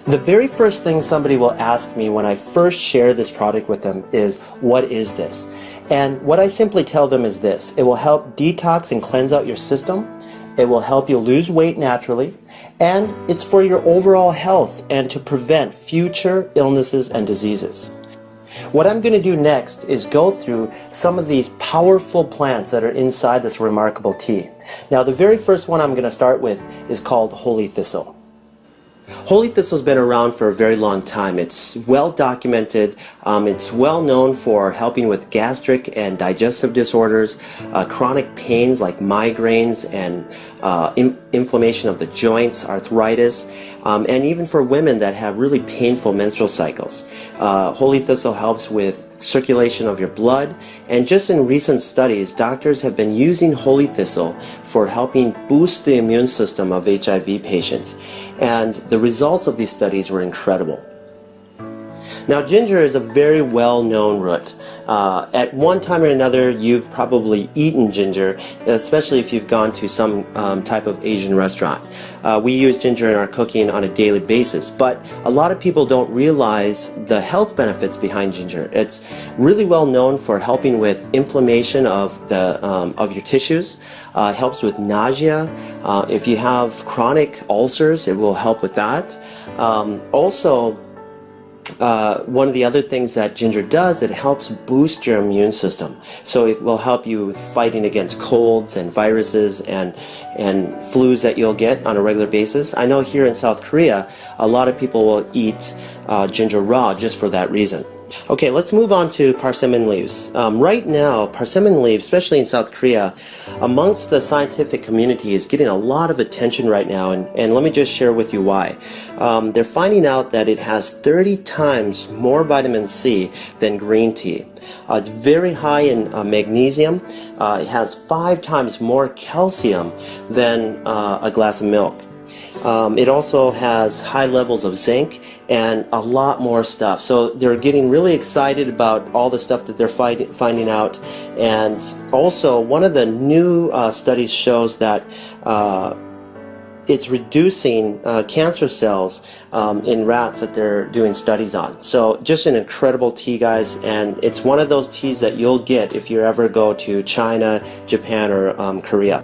The very first thing somebody will ask me when I first share this product with them is, what is this? And what I simply tell them is this: it will help detox and cleanse out your system, it will help you lose weight naturally, and it's for your overall health and to prevent future illnesses and diseases. What I'm going to do next is go through some of these powerful plants that are inside this remarkable tea. Now, the very first one I'm going to start with is called holy thistle. Holy thistle's been around for a very long time. It's well documented. It's well known for helping with gastric and digestive disorders, chronic pains like migraines and inflammation of the joints, arthritis, and even for women that have really painful menstrual cycles. Holy thistle helps with circulation of your blood, and just in recent studies, doctors have been using holy thistle for helping boost the immune system of HIV patients, and the results of these studies were incredible. Now, ginger is a very well-known root. At one time or another, you've probably eaten ginger, especially if you've gone to some type of Asian restaurant. We use ginger in our cooking on a daily basis, but a lot of people don't realize the health benefits behind ginger. It's really well known for helping with inflammation of your tissues. Helps with nausea. If you have chronic ulcers, it will help with that. Also, one of the other things that ginger does, it helps boost your immune system. So it will help you with fighting against colds and viruses and flus that you'll get on a regular basis. I know here in South Korea, a lot of people will eat ginger raw just for that reason. Okay, let's move on to persimmon leaves. Right now, persimmon leaves, especially in South Korea, amongst the scientific community is getting a lot of attention right now, and let me just share with you why. They're finding out that it has 30 times more vitamin C than green tea. It's very high in magnesium. It has 5 times more calcium than a glass of milk. It also has high levels of zinc and a lot more stuff. So they're getting really excited about all the stuff that they're finding out. And also, one of the new studies shows that it's reducing cancer cells in rats that they're doing studies on. So just an incredible tea, guys, and it's one of those teas that you'll get if you ever go to China, Japan, or Korea.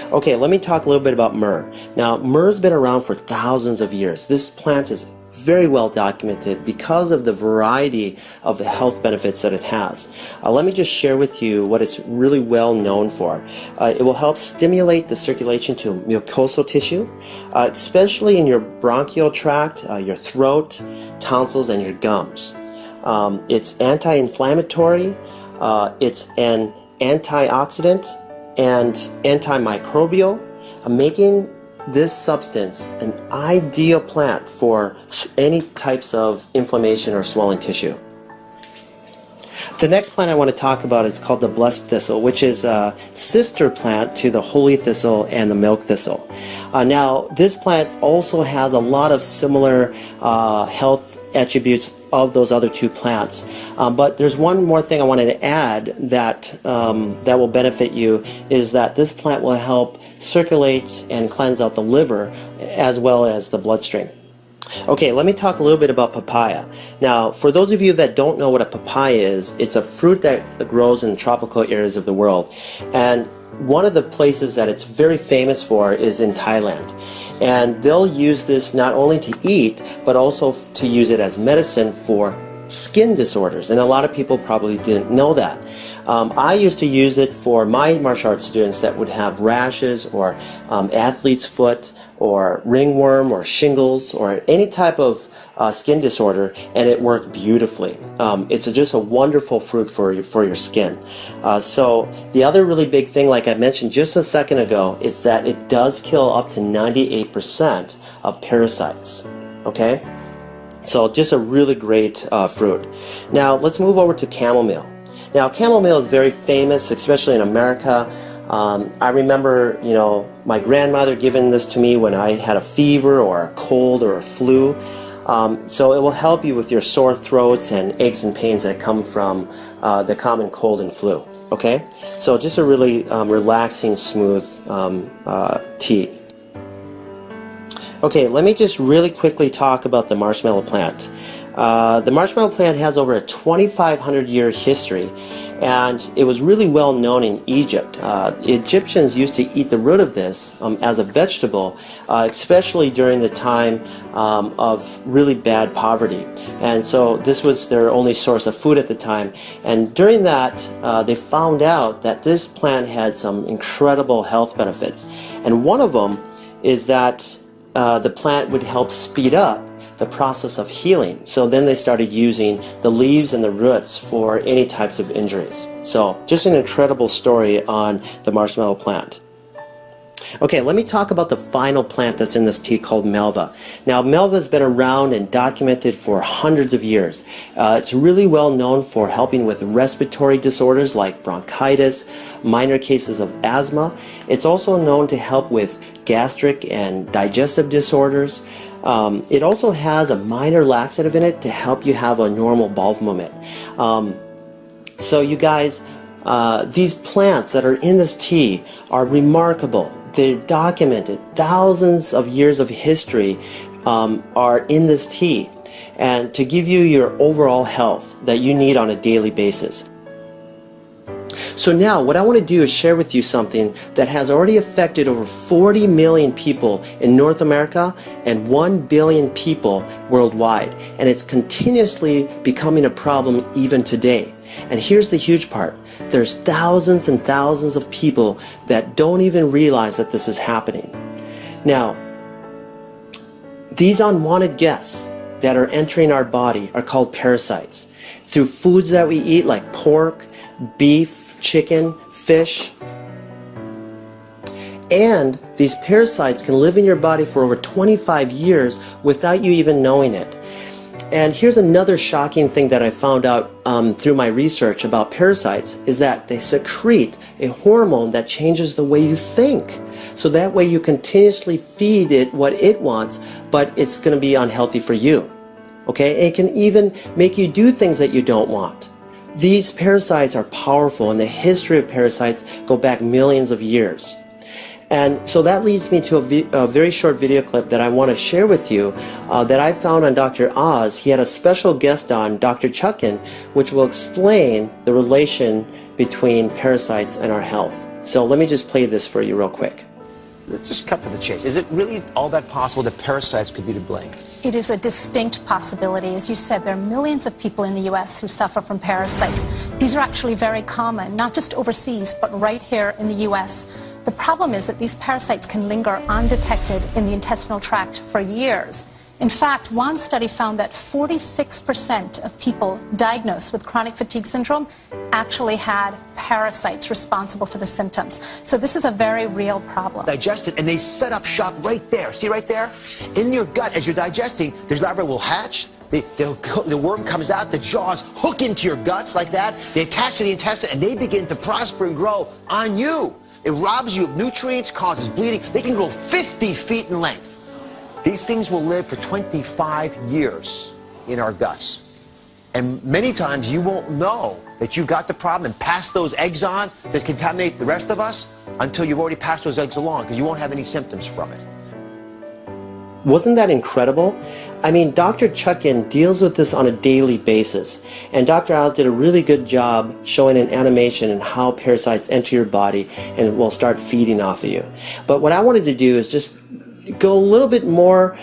Okay, let me talk a little bit about myrrh. Now, myrrh's been around for thousands of years. This plant is very well documented because of the variety of the health benefits that it has. Let me just share with you what it's really well known for. It will help stimulate the circulation to mucosal tissue, especially in your bronchial tract, your throat, tonsils, and your gums. It's anti-inflammatory, it's an antioxidant, and antimicrobial, making this substance an ideal plant for any types of inflammation or swollen tissue. The next plant I want to talk about is called the blessed thistle, which is a sister plant to the holy thistle and the milk thistle. Now, this plant also has a lot of similar health attributes of those other two plants, but there's one more thing I wanted to add that that will benefit you, is that this plant will help circulate and cleanse out the liver as well as the bloodstream. Okay, let me talk a little bit about papaya. Now, for those of you that don't know what a papaya is, it's a fruit that grows in tropical areas of the world, and one of the places that it's very famous for is in Thailand. And they'll use this not only to eat, but also to use it as medicine for skin disorders, and a lot of people probably didn't know that. I used to use it for my martial arts students that would have rashes or athlete's foot or ringworm or shingles or any type of skin disorder, and it worked beautifully. It's just a wonderful fruit for your skin. So the other really big thing, like I mentioned just a second ago, is that it does kill up to 98% of parasites. Okay? So just a really great fruit. Now let's move over to chamomile. Now chamomile is very famous, especially in America. I remember, my grandmother giving this to me when I had a fever or a cold or a flu. So it will help you with your sore throats and aches and pains that come from the common cold and flu. Okay, so just a really relaxing, smooth tea. Okay, let me just really quickly talk about the marshmallow plant. The marshmallow plant has over a 2,500 year history, and it was really well known in Egypt. Egyptians used to eat the root of this as a vegetable, especially during the time of really bad poverty. And so this was their only source of food at the time. And during that, they found out that this plant had some incredible health benefits. And one of them is that the plant would help speed up the process of healing. So then they started using the leaves and the roots for any types of injuries. So just an incredible story on the marshmallow plant. Okay, let me talk about the final plant that's in this tea called Melva. Now, Melva has been around and documented for hundreds of years. It's really well known for helping with respiratory disorders like bronchitis, minor cases of asthma. It's also known to help with gastric and digestive disorders. It also has a minor laxative in it to help you have a normal bowel movement. So you guys, these plants that are in this tea are remarkable. They're documented. Thousands of years of history are in this tea, and to give you your overall health that you need on a daily basis. So now what I want to do is share with you something that has already affected over 40 million people in North America and 1 billion people worldwide, and it's continuously becoming a problem even today. And here's the huge part. There's thousands and thousands of people that don't even realize that this is happening. Now, these unwanted guests that are entering our body are called parasites. Through foods that we eat like pork, beef, chicken, fish. And these parasites can live in your body for over 25 years without you even knowing it. And here's another shocking thing that I found out through my research about parasites is that they secrete a hormone that changes the way you think. So that way you continuously feed it what it wants, but it's going to be unhealthy for you. Okay? It can even make you do things that you don't want. These parasites are powerful, and the history of parasites go back millions of years. And so that leads me to a very short video clip that I want to share with you that I found on Dr. Oz. He had a special guest on, Dr. Chuckin, which will explain the relation between parasites and our health. So let me just play this for you real quick. Let's just cut to the chase. Is it really all that possible that parasites could be to blame? It is a distinct possibility. As you said, there are millions of people in the U.S. who suffer from parasites. These are actually very common, not just overseas, but right here in the U.S. The problem is that these parasites can linger undetected in the intestinal tract for years. In fact, one study found that 46% of people diagnosed with chronic fatigue syndrome actually had parasites responsible for the symptoms. So this is a very real problem. Digest it, and they set up shop right there. See right there? In your gut, as you're digesting, there's larvae will hatch. The worm comes out, the jaws hook into your guts like that. They attach to the intestine, and they begin to prosper and grow on you. It robs you of nutrients, causes bleeding. They can grow 50 feet in length. These things will live for 25 years in our guts. And many times you won't know that you've got the problem and pass those eggs on that contaminate the rest of us until you've already passed those eggs along, because you won't have any symptoms from it. Wasn't that incredible? I mean, Dr. Chuckin deals with this on a daily basis, and Dr. Oz did a really good job showing an animation and how parasites enter your body and will start feeding off of you. But what I wanted to do is just go a little bit more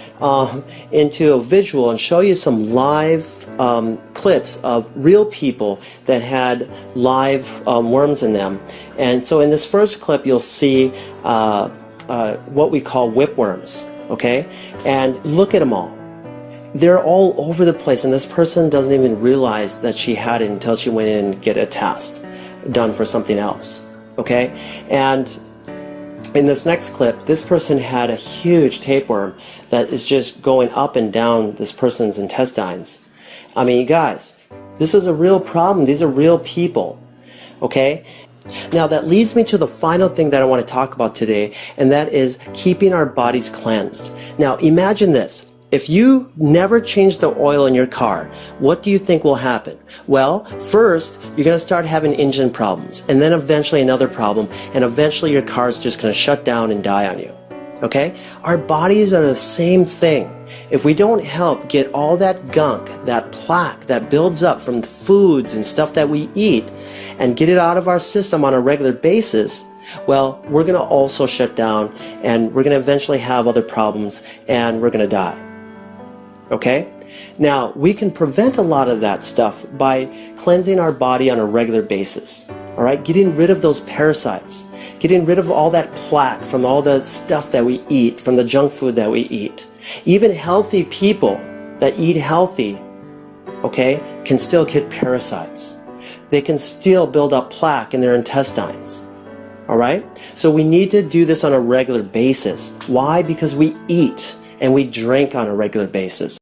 into a visual and show you some live clips of real people that had live worms in them. And so in this first clip, you'll see what we call whipworms. Okay, and look at them all. They're all over the place, and this person doesn't even realize that she had it until she went in and get a test done for something else. Okay, and in this next clip, this person had a huge tapeworm that is just going up and down this person's intestines. I mean, you guys, this is a real problem. These are real people. Okay. Now that leads me to the final thing that I want to talk about today, and that is keeping our bodies cleansed. Now imagine this. If you never change the oil in your car, what do you think will happen? Well, first, you're going to start having engine problems, and then eventually another problem, and eventually your car is just going to shut down and die on you. Okay? Our bodies are the same thing. If we don't help get all that gunk, that plaque that builds up from the foods and stuff that we eat and get it out of our system on a regular basis, well, we're going to also shut down and we're going to eventually have other problems and we're going to die. Okay? Now, we can prevent a lot of that stuff by cleansing our body on a regular basis. All right? Getting rid of those parasites. Getting rid of all that plaque from all the stuff that we eat, from the junk food that we eat. Even healthy people that eat healthy, okay, can still get parasites. They can still build up plaque in their intestines. All right? So we need to do this on a regular basis. Why? Because we eat and we drink on a regular basis.